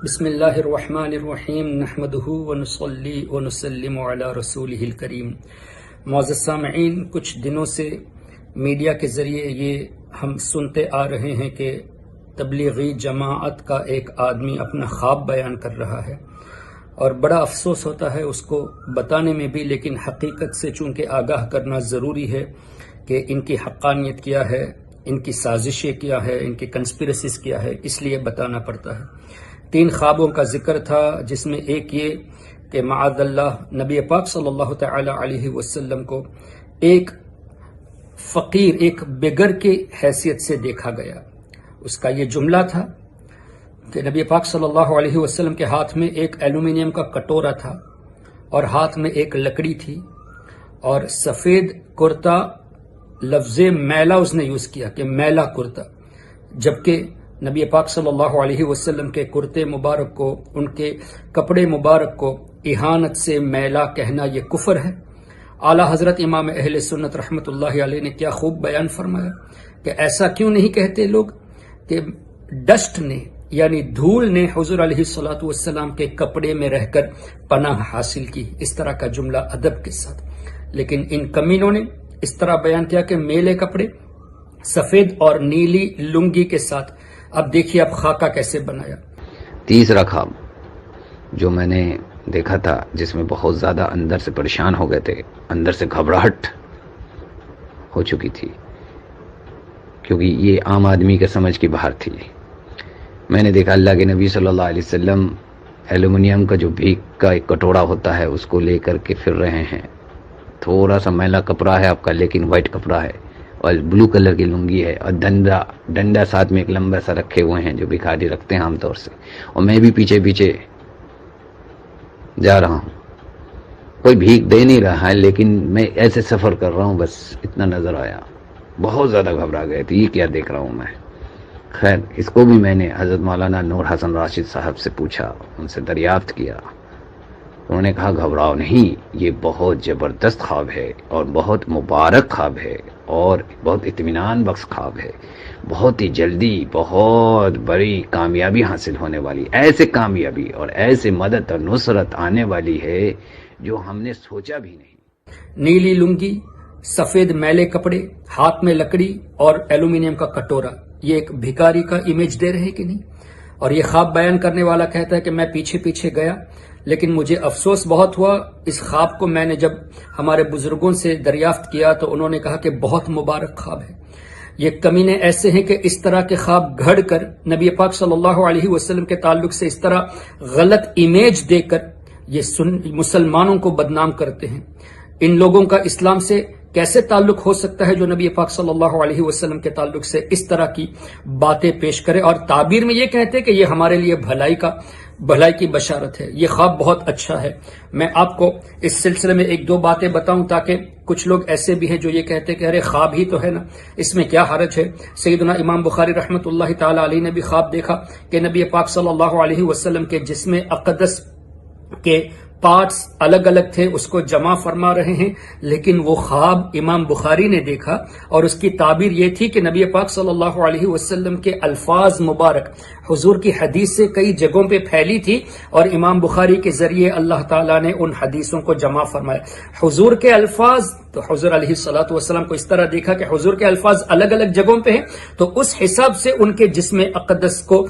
بسم اللہ الرحمن الرحیم نحمدہ ونصلی ونسلم علی رسولہ الکریم۔ معزز سامعین، کچھ دنوں سے میڈیا کے ذریعے یہ ہم سنتے آ رہے ہیں کہ تبلیغی جماعت کا ایک آدمی اپنا خواب بیان کر رہا ہے، اور بڑا افسوس ہوتا ہے اس کو بتانے میں بھی، لیکن حقیقت سے چونکہ آگاہ کرنا ضروری ہے کہ ان کی حقانیت کیا ہے، ان کی سازشیں کیا ہے، ان کی کنسپریسیز کیا ہے، اس لیے بتانا پڑتا ہے۔ 3 خوابوں کا ذکر تھا، جس میں ایک یہ کہ معاذ اللہ نبی پاک صلی اللہ تعالی علیہ وسلم کو ایک فقیر، ایک بگر کی حیثیت سے دیکھا گیا۔ اس کا یہ جملہ تھا کہ نبی پاک صلی اللہ علیہ وسلم کے ہاتھ میں ایک ایلومینیم کا کٹورا تھا اور ہاتھ میں ایک لکڑی تھی، اور سفید کرتا، لفظ میلا اس نے یوز کیا کہ میلا کرتا، جبکہ نبی پاک صلی اللہ علیہ وسلم کے کرتے مبارک کو، ان کے کپڑے مبارک کو اہانت سے میلا کہنا یہ کفر ہے۔ اعلیٰ حضرت امام اہل سنت رحمۃ اللہ علیہ نے کیا خوب بیان فرمایا کہ ایسا کیوں نہیں کہتے لوگ کہ ڈسٹ نے، یعنی دھول نے حضور علیہ الصلوۃ والسلام کے کپڑے میں رہ کر پناہ حاصل کی، اس طرح کا جملہ ادب کے ساتھ۔ لیکن ان کمینوں نے اس طرح بیان کیا کہ میلے کپڑے، سفید اور نیلی لنگی کے ساتھ۔ اب دیکھیے اب خاکہ کیسے بنایا۔ تیسرا خواب جو میں نے دیکھا تھا، جس میں بہت زیادہ اندر سے پریشان ہو گئے تھے، اندر سے گھبراہٹ ہو چکی تھی، کیونکہ یہ عام آدمی کے سمجھ کی باہر تھی۔ میں نے دیکھا اللہ کے نبی صلی اللہ علیہ وسلم ایلومینیم کا جو بھیگ کا ایک کٹورا ہوتا ہے اس کو لے کر کے پھر رہے ہیں۔ تھوڑا سا میلا کپڑا ہے آپ کا، لیکن وائٹ کپڑا ہے، اور بلو کلر کی لنگی ہے، اور ڈنڈا ساتھ میں ایک لمبا سا رکھے ہوئے ہیں جو بھکاری رکھتے ہیں عام طور سے، اور میں بھی پیچھے پیچھے جا رہا ہوں۔ کوئی بھیک دے نہیں رہا ہے، لیکن میں ایسے سفر کر رہا ہوں، بس اتنا نظر آیا۔ بہت زیادہ گھبرا گئے تھے، یہ کیا دیکھ رہا ہوں میں۔ خیر، اس کو بھی میں نے حضرت مولانا نور حسن راشد صاحب سے پوچھا، ان سے دریافت کیا۔ انہوں نے کہا گھبراؤ نہیں، یہ بہت زبردست خواب ہے اور بہت مبارک خواب ہے اور بہت اطمینان بخش خواب ہے، بہت ہی جلدی بہت بڑی کامیابی حاصل ہونے والی، ایسے کامیابی اور ایسے مدد اور نصرت آنے والی ہے جو ہم نے سوچا بھی نہیں۔ نیلی لنگی، سفید میلے کپڑے، ہاتھ میں لکڑی اور ایلومینیم کا کٹورا، یہ ایک بھکاری کا امیج دے رہے کہ نہیں؟ اور یہ خواب بیان کرنے والا کہتا ہے کہ میں پیچھے پیچھے گیا، لیکن مجھے افسوس بہت ہوا۔ اس خواب کو میں نے جب ہمارے بزرگوں سے دریافت کیا تو انہوں نے کہا کہ بہت مبارک خواب ہے۔ یہ کمینے ایسے ہیں کہ اس طرح کے خواب گھڑ کر نبی پاک صلی اللہ علیہ وسلم کے تعلق سے اس طرح غلط امیج دے کر یہ مسلمانوں کو بدنام کرتے ہیں۔ ان لوگوں کا اسلام سے کیسے تعلق ہو سکتا ہے جو نبی پاک صلی اللہ علیہ وسلم کے تعلق سے اس طرح کی باتیں پیش کرے اور تعبیر میں یہ کہتے کہ یہ ہمارے لیے بھلائی کی بشارت ہے۔ یہ خواب بہت اچھا ہے۔ میں آپ کو اس سلسلے میں 1-2 باتیں بتاؤں تاکہ کچھ لوگ ایسے بھی ہیں جو یہ کہتے کہ ارے خواب ہی تو ہے نا، اس میں کیا حرج ہے۔ سیدنا امام بخاری رحمۃ اللہ تعالی علیہ نے بھی خواب دیکھا کہ نبی پاک صلی اللہ علیہ وسلم کے جسم اقدس کے پارٹس الگ الگ تھے، اس کو جمع فرما رہے ہیں، لیکن وہ خواب امام بخاری نے دیکھا اور اس کی تعبیر یہ تھی کہ نبی پاک صلی اللہ علیہ وسلم کے الفاظ مبارک حضور کی حدیث سے کئی جگہوں پہ پھیلی تھی، اور امام بخاری کے ذریعے اللہ تعالیٰ نے ان حدیثوں کو جمع فرمایا۔ حضور کے الفاظ تو حضور علیہ الصلوۃ والسلام کو اس طرح دیکھا کہ حضور کے الفاظ الگ الگ جگہوں پہ ہیں، تو اس حساب سے ان کے جسم اقدس کو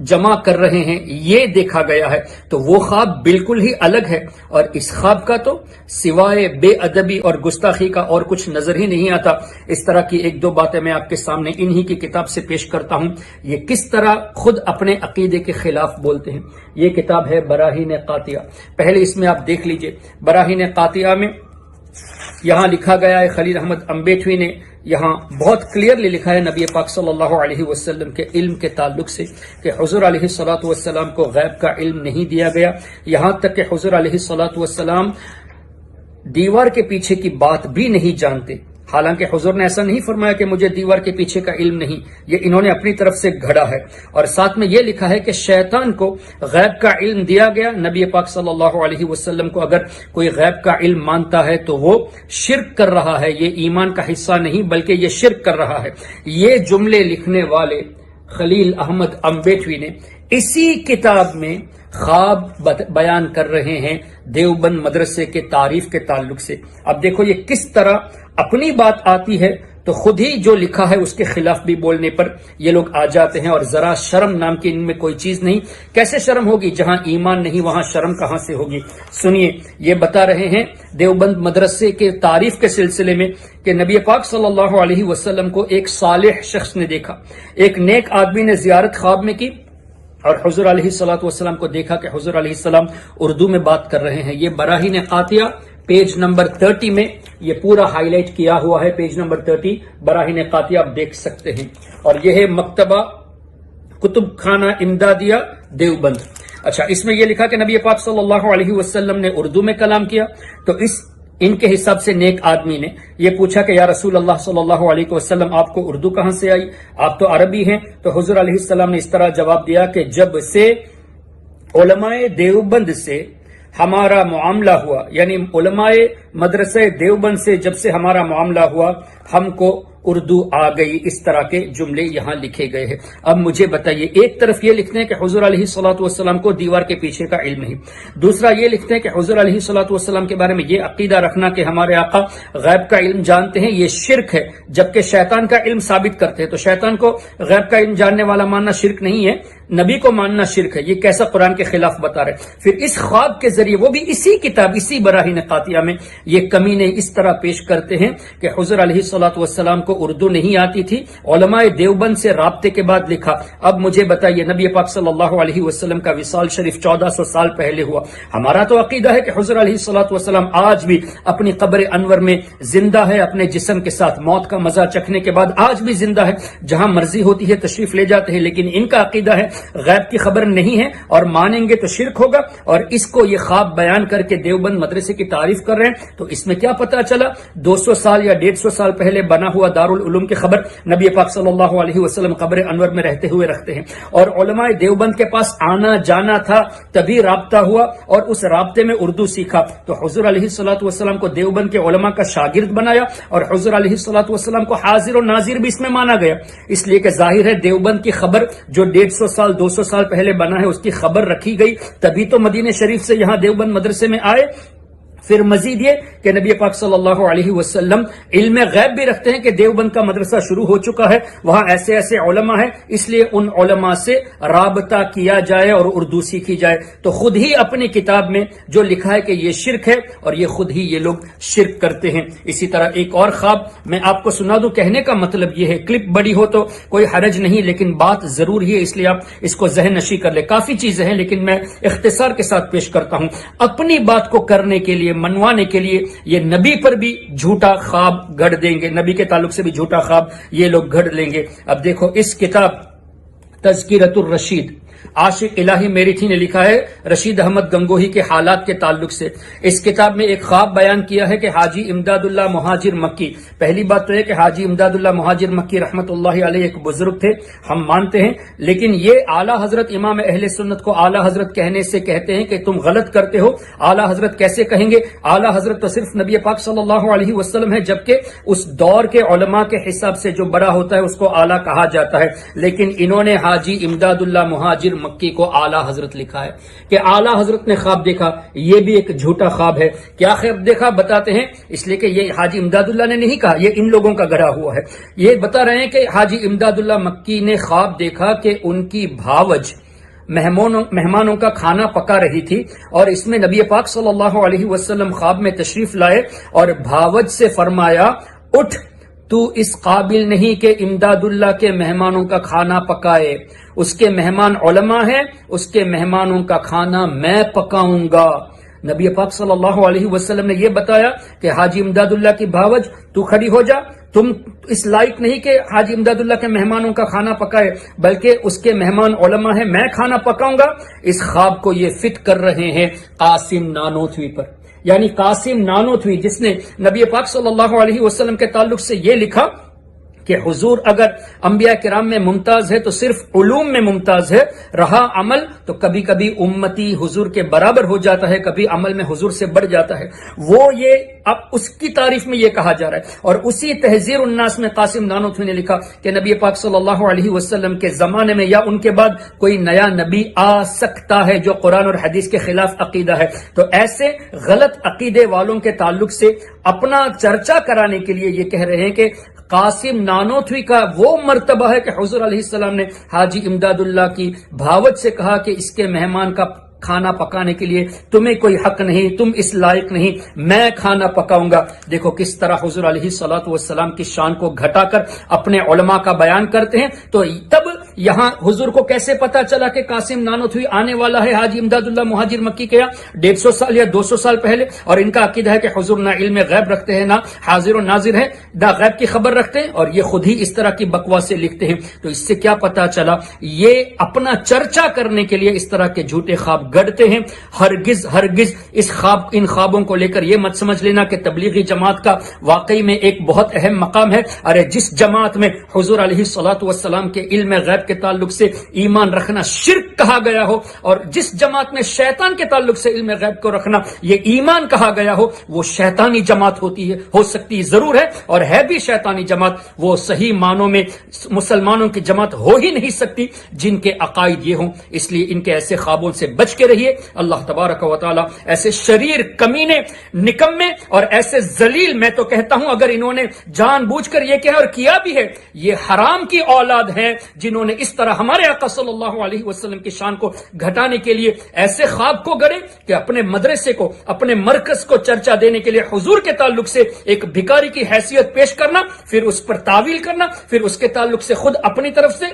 جمع کر رہے ہیں، یہ دیکھا گیا ہے۔ تو وہ خواب بالکل ہی الگ ہے، اور اس خواب کا تو سوائے بے ادبی اور گستاخی کا اور کچھ نظر ہی نہیں آتا۔ اس طرح کی 1-2 باتیں میں آپ کے سامنے انہی کی کتاب سے پیش کرتا ہوں، یہ کس طرح خود اپنے عقیدے کے خلاف بولتے ہیں۔ یہ کتاب ہے براہین قاطعہ۔ پہلے اس میں آپ دیکھ لیجئے، براہین قاطعہ میں یہاں لکھا گیا ہے، خلیل احمد امبیٹوی نے یہاں بہت کلیئرلی لکھا ہے نبی پاک صلی اللہ علیہ وسلم کے علم کے تعلق سے کہ حضور علیہ الصلوۃ والسلام کو غیب کا علم نہیں دیا گیا، یہاں تک کہ حضور علیہ الصلوۃ والسلام دیوار کے پیچھے کی بات بھی نہیں جانتے۔ حالانکہ حضور نے ایسا نہیں فرمایا کہ مجھے دیوار کے پیچھے کا علم نہیں، یہ انہوں نے اپنی طرف سے گھڑا ہے۔ اور ساتھ میں یہ لکھا ہے کہ شیطان کو غیب کا علم دیا گیا، نبی پاک صلی اللہ علیہ وسلم کو اگر کوئی غیب کا علم مانتا ہے تو وہ شرک کر رہا ہے، یہ ایمان کا حصہ نہیں بلکہ یہ شرک کر رہا ہے۔ یہ جملے لکھنے والے خلیل احمد امبیٹوی نے اسی کتاب میں خواب بیان کر رہے ہیں دیوبند مدرسے کے تعریف کے تعلق سے۔ اب دیکھو یہ کس طرح اپنی بات آتی ہے تو خود ہی جو لکھا ہے اس کے خلاف بھی بولنے پر یہ لوگ آ جاتے ہیں، اور ذرا شرم نام کی ان میں کوئی چیز نہیں۔ کیسے شرم ہوگی؟ جہاں ایمان نہیں وہاں شرم کہاں سے ہوگی؟ سنیے، یہ بتا رہے ہیں دیوبند مدرسے کے تعریف کے سلسلے میں کہ نبی پاک صلی اللہ علیہ وسلم کو ایک صالح شخص نے دیکھا، ایک نیک آدمی نے زیارت خواب میں کی اور حضور علیہ الصلوۃ والسلام کو دیکھا کہ حضور علیہ السلام اردو میں بات کر رہے ہیں۔ یہ براہین قاطعہ پیج نمبر 30 میں یہ پورا ہائی لائٹ کیا ہوا ہے، پیج نمبر 30 براہین قاطعہ آپ دیکھ سکتے ہیں، اور یہ ہے مکتبہ کتب خانہ امدادیہ دیوبند۔ اچھا، اس میں یہ لکھا کہ نبی پاک صلی اللہ علیہ وسلم نے اردو میں کلام کیا، تو ان کے حساب سے نیک آدمی نے یہ پوچھا کہ یا رسول اللہ صلی اللہ علیہ وسلم آپ کو اردو کہاں سے آئی؟ آپ تو عربی ہیں۔ تو حضور علیہ السلام نے اس طرح جواب دیا کہ جب سے علماء دیوبند سے ہمارا معاملہ ہوا، یعنی علماء مدرسہ دیوبند سے جب سے ہمارا معاملہ ہوا ہم کو اردو آ گئی۔ اس طرح کے جملے یہاں لکھے گئے ہیں۔ اب مجھے بتائیے، ایک طرف یہ لکھتے ہیں کہ حضور علیہ الصلوۃ والسلام کو دیوار کے پیچھے کا علم ہے، دوسرا یہ لکھتے ہیں کہ حضور علیہ الصلوۃ والسلام کے بارے میں یہ عقیدہ رکھنا کہ ہمارے آقا غیب کا علم جانتے ہیں یہ شرک ہے، جبکہ شیطان کا علم ثابت کرتے ہیں۔ تو شیطان کو غیب کا علم جاننے والا ماننا شرک نہیں ہے، نبی کو ماننا شرک ہے۔ یہ کیسا قرآن کے خلاف بتا رہے؟ پھر اس خواب کے ذریعے وہ بھی اسی کتاب، اسی براہین قاطعہ میں یہ کمینے اس طرح پیش کرتے ہیں کہ حضور علیہ الصلوۃ والسلام کو اردو نہیں آتی تھی، علماء دیوبند سے رابطے کے بعد لکھا۔ اب مجھے بتائیے، نبی پاک صلی اللہ علیہ وسلم کا وصال شریف 1400 سال پہلے ہوا، ہمارا تو عقیدہ ہے کہ حضور علیہ الصلوۃ والسلام آج بھی اپنی قبر انور میں زندہ ہے، اپنے جسم کے ساتھ موت کا مزہ چکھنے کے بعد آج بھی زندہ ہے، جہاں مرضی ہوتی ہے تشریف لے جاتے ہیں، لیکن ان کا عقیدہ ہے غیب کی خبر نہیں ہے اور مانیں گے تو شرک ہوگا، اور اس کو یہ خواب بیان کر کے دیوبند مدرسے کی تعریف کر رہے ہیں۔ تو اس میں کیا پتا چلا؟ 200 سال یا 150 سال پہلے بنا ہوا دارالعلوم کی خبر نبی پاک صلی اللہ علیہ وسلم قبر انور میں رہتے ہوئے رکھتے ہیں، اور علماء دیوبند کے پاس آنا جانا تھا تبھی رابطہ ہوا اور اس رابطے میں اردو سیکھا۔ تو حضور علیہ الصلوۃ والسلام کو دیوبند کے علماء کا شاگرد بنایا اور حضور علیہ الصلوۃ والسلام کو حاضر و ناظر بھی اس میں مانا گیا، اس لیے کہ ظاہر ہے دیوبند کی خبر جو 150 سال 200 سال پہلے بنا ہے اس کی خبر رکھی گئی، تبھی تو مدینہ شریف سے یہاں دیوبند مدرسے میں آئے۔ پھر مزید یہ کہ نبی پاک صلی اللہ علیہ وسلم علم غیب بھی رکھتے ہیں کہ دیوبند کا مدرسہ شروع ہو چکا ہے، وہاں ایسے ایسے علماء ہیں، اس لیے ان علماء سے رابطہ کیا جائے اور اردو سیکھی جائے۔ تو خود ہی اپنی کتاب میں جو لکھا ہے کہ یہ شرک ہے، اور یہ خود ہی یہ لوگ شرک کرتے ہیں۔ اسی طرح ایک اور خواب میں آپ کو سنا دوں، کہنے کا مطلب یہ ہے، کلپ بڑی ہو تو کوئی حرج نہیں، لیکن بات ضرور ہی ہے، اس لیے آپ اس کو ذہن نشی کر لیں۔ کافی چیزیں ہیں لیکن میں اختصار کے ساتھ پیش کرتا ہوں۔ اپنی بات کو کرنے کے لیے، منوانے کے لیے یہ نبی پر بھی جھوٹا خواب گھڑ دیں گے، نبی کے تعلق سے بھی جھوٹا خواب یہ لوگ گھڑ لیں گے۔ اب دیکھو، اس کتاب تذکرۃ الرشید عاشق الہی میریتھی نے لکھا ہے رشید احمد گنگوہی کے حالات کے تعلق سے۔ اس کتاب میں ایک خواب بیان کیا ہے کہ حاجی امداد اللہ مہاجر مکی، پہلی بات تو ہے کہ حاجی امداد اللہ مہاجر مکی رحمت اللہ علیہ ایک بزرگ تھے، ہم مانتے ہیں، لیکن یہ اعلیٰ حضرت امام اہل سنت کو اعلیٰ حضرت کہنے سے کہتے ہیں کہ تم غلط کرتے ہو۔ اعلیٰ حضرت کیسے کہیں گے؟ اعلیٰ حضرت تو صرف نبی پاک صلی اللہ علیہ وسلم ہے، جبکہ اس دور کے علماء کے حساب سے جو بڑا ہوتا ہے اس کو اعلیٰ کہا جاتا ہے، لیکن انہوں نے حاجی امداد اللہ مہاجر مکی کو اعلیٰ حضرت لکھا ہے کہ اعلیٰ حضرت نے خواب دیکھا۔ یہ بھی ایک جھوٹا خواب ہے۔ کیا خواب دیکھا بتاتے ہیں، اس لیے کہ یہ حاجی امداد اللہ نے نہیں کہا، یہ ان لوگوں کا گڑھا ہوا ہے۔ یہ بتا رہے ہیں کہ حاجی امداد اللہ مکی نے خواب دیکھا کہ ان کی بھاوج مہمانوں کا کھانا پکا رہی تھی، اور اس میں نبی پاک صلی اللہ علیہ وسلم خواب میں تشریف لائے اور بھاوج سے فرمایا، اٹھ، تو اس قابل نہیں کہ امداد اللہ کے مہمانوں کا کھانا پکائے، اس کے مہمان علماء ہیں، اس کے مہمانوں کا کھانا میں پکاؤں گا۔ نبی پاک صلی اللہ علیہ وسلم نے یہ بتایا کہ حاجی امداد اللہ کی بھاوج، تو کھڑی ہو جا، تم اس لائق نہیں کہ حاجی امداد اللہ کے مہمانوں کا کھانا پکائے، بلکہ اس کے مہمان علماء ہیں، میں کھانا پکاؤں گا۔ اس خواب کو یہ فٹ کر رہے ہیں قاسم نانوتوی پر، یعنی قاسم نانوتوی جس نے نبی پاک صلی اللہ علیہ وسلم کے تعلق سے یہ لکھا کہ حضور اگر انبیاء کرام میں ممتاز ہے تو صرف علوم میں ممتاز ہے، رہا عمل تو کبھی کبھی امتی حضور کے برابر ہو جاتا ہے، کبھی عمل میں حضور سے بڑھ جاتا ہے۔ وہ یہ اب اس کی تعریف میں یہ کہا جا رہا ہے۔ اور اسی تحذیر الناس میں قاسم نانوتوی نے لکھا کہ نبی پاک صلی اللہ علیہ وسلم کے زمانے میں یا ان کے بعد کوئی نیا نبی آ سکتا ہے جو قرآن اور حدیث کے خلاف عقیدہ ہے۔ تو ایسے غلط عقیدے والوں کے تعلق سے اپنا چرچا کرانے کے لیے یہ کہہ رہے ہیں کہ قاسم نانوتوی کا وہ مرتبہ ہے کہ حضور علیہ السلام نے حاجی امداد اللہ کی بھاوت سے کہا کہ اس کے مہمان کا کھانا پکانے کے لیے تمہیں کوئی حق نہیں، تم اس لائق نہیں، میں کھانا پکاؤں گا۔ دیکھو کس طرح حضور علیہ الصلوۃ والسلام کی شان کو گھٹا کر اپنے علماء کا بیان کرتے ہیں۔ تو تب یہاں حضور کو کیسے پتا چلا کہ قاسم نانوتوی آنے والا ہے حاجی امداد اللہ مہاجر مکی کے یہاں 150 سال یا 200 سال پہلے، اور ان کا عقیدہ ہے کہ حضور نہ علم غیب رکھتے ہیں، نہ حاضر و ناظر ہے، نہ غیب کی خبر رکھتے ہیں، اور یہ خود ہی اس طرح کی بکواسیں لکھتے ہیں۔ تو اس سے کیا پتا چلا؟ یہ اپنا چرچا کرنے کے لیے اس طرح کے جھوٹے خواب گڑتے ہیں۔ ہرگز ہرگز ان خوابوں کو لے کر یہ مت سمجھ لینا کہ تبلیغی جماعت کا واقعی میں ایک بہت اہم مقام ہے۔ ارے جس جماعت میں حضور علیہ الصلوۃ والسلام کے علم غیب کے تعلق سے ایمان رکھنا شرک کہا گیا ہو، اور جس جماعت میں شیطان کے تعلق سے علم غیب کو رکھنا یہ ایمان کہا گیا ہو، وہ شیطانی جماعت ہوتی ہے، ہو سکتی ضرور ہے اور ہے بھی شیطانی جماعت۔ وہ صحیح معنوں میں مسلمانوں کی جماعت ہو ہی نہیں سکتی جن کے عقائد یہ ہوں۔ اس لیے ان کے ایسے خوابوں سے بچ کے رہیے۔ اللہ تبارک و تعالی ایسے شریر، کمینے، نکمے اور ایسے ذلیل، میں تو کہتا ہوں اگر انہوں نے جان بوجھ کر یہ کہا اور کیا بھی ہے، یہ حرام کی اولاد ہیں جنہوں نے اس طرح ہمارے آقا صلی اللہ علیہ وسلم کی شان کو گھٹانے کے لیے ایسے خواب کو گڑے کہ اپنے مدرسے کو، اپنے مرکز کو چرچا دینے کے لیے حضور کے تعلق سے ایک بھکاری کی حیثیت پیش کرنا، پھر اس پر تعویل کرنا، پھر اس کے تعلق سے خود اپنی طرف سے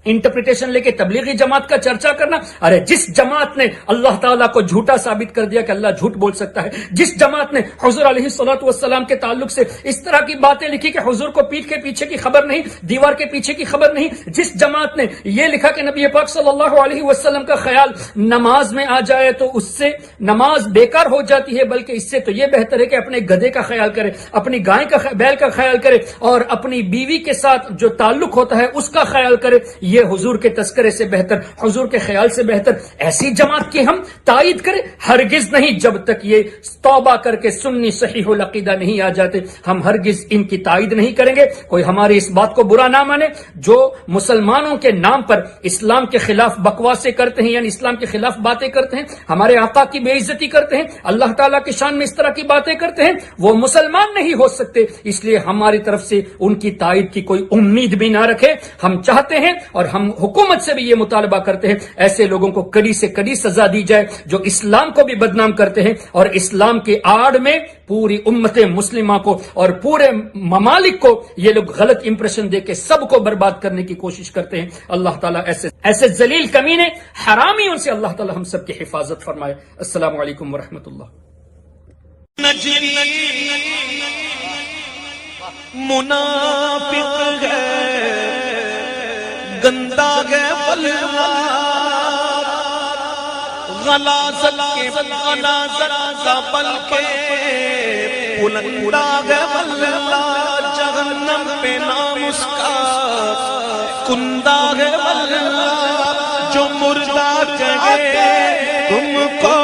انٹرپریٹیشن لے کے تبلیغی جماعت کا چرچا کرنا۔ ارے جس جماعت نے اللہ تعالیٰ کو جھوٹا ثابت کر دیا کہ اللہ جھوٹ بول سکتا ہے، جس جماعت نے حضور علیہ الصلوۃ والسلام کے تعلق سے اس طرح کی باتیں لکھی کہ حضور کو پیٹھ کے پیچھے کی خبر نہیں، دیوار کے پیچھے کی خبر نہیں، جس جماعت نے یہ لکھا کہ نبی پاک صلی اللہ علیہ وسلم کا خیال نماز میں آ جائے تو اس سے نماز بیکار ہو جاتی ہے، بلکہ اس سے تو یہ بہتر ہے کہ اپنے گدھے کا خیال کرے، اپنی گائے کا بیل کا خیال کرے، اور اپنی بیوی کے ساتھ جو تعلق ہوتا ہے اس کا خیال کرے، یہ حضور کے تذکرے سے بہتر، حضور کے خیال سے بہتر۔ ایسی جماعت کی ہم تائید کریں؟ ہرگز نہیں، جب تک یہ توبہ کر کے سنی صحیح العقیدہ نہیں آ جاتے ہم ہرگز ان کی تائید نہیں کریں گے۔ کوئی ہماری اس بات کو برا نہ مانے، جو مسلمانوں کے نام پر اسلام کے خلاف بکواسیں کرتے ہیں، یعنی اسلام کے خلاف باتیں کرتے ہیں، ہمارے آقا کی بے عزتی کرتے ہیں، اللہ تعالیٰ کی شان میں اس طرح کی باتیں کرتے ہیں، وہ مسلمان نہیں ہو سکتے۔ اس لیے ہماری طرف سے ان کی تائید کی کوئی امید بھی نہ رکھے۔ ہم چاہتے ہیں اور ہم حکومت سے بھی یہ مطالبہ کرتے ہیں ایسے لوگوں کو کڑی سے کڑی سزا دی جائے جو اسلام کو بھی بدنام کرتے ہیں اور اسلام کے آڑ میں پوری امت مسلمہ کو اور پورے ممالک کو یہ لوگ غلط امپریشن دے کے سب کو برباد کرنے کی کوشش کرتے ہیں۔ اللہ تعالیٰ ایسے ذلیل کمینے حرامیوں سے اللہ تعالیٰ ہم سب کی حفاظت فرمائے۔ السلام علیکم ورحمۃ اللہ۔ منافق ہے، گندا ہے بلوا، غلاظت کا بلکہ بلندا ہے بلوا، جہنم پہ نام اس کا کندہ ہے بلوا، جو مردہ کہے تم کو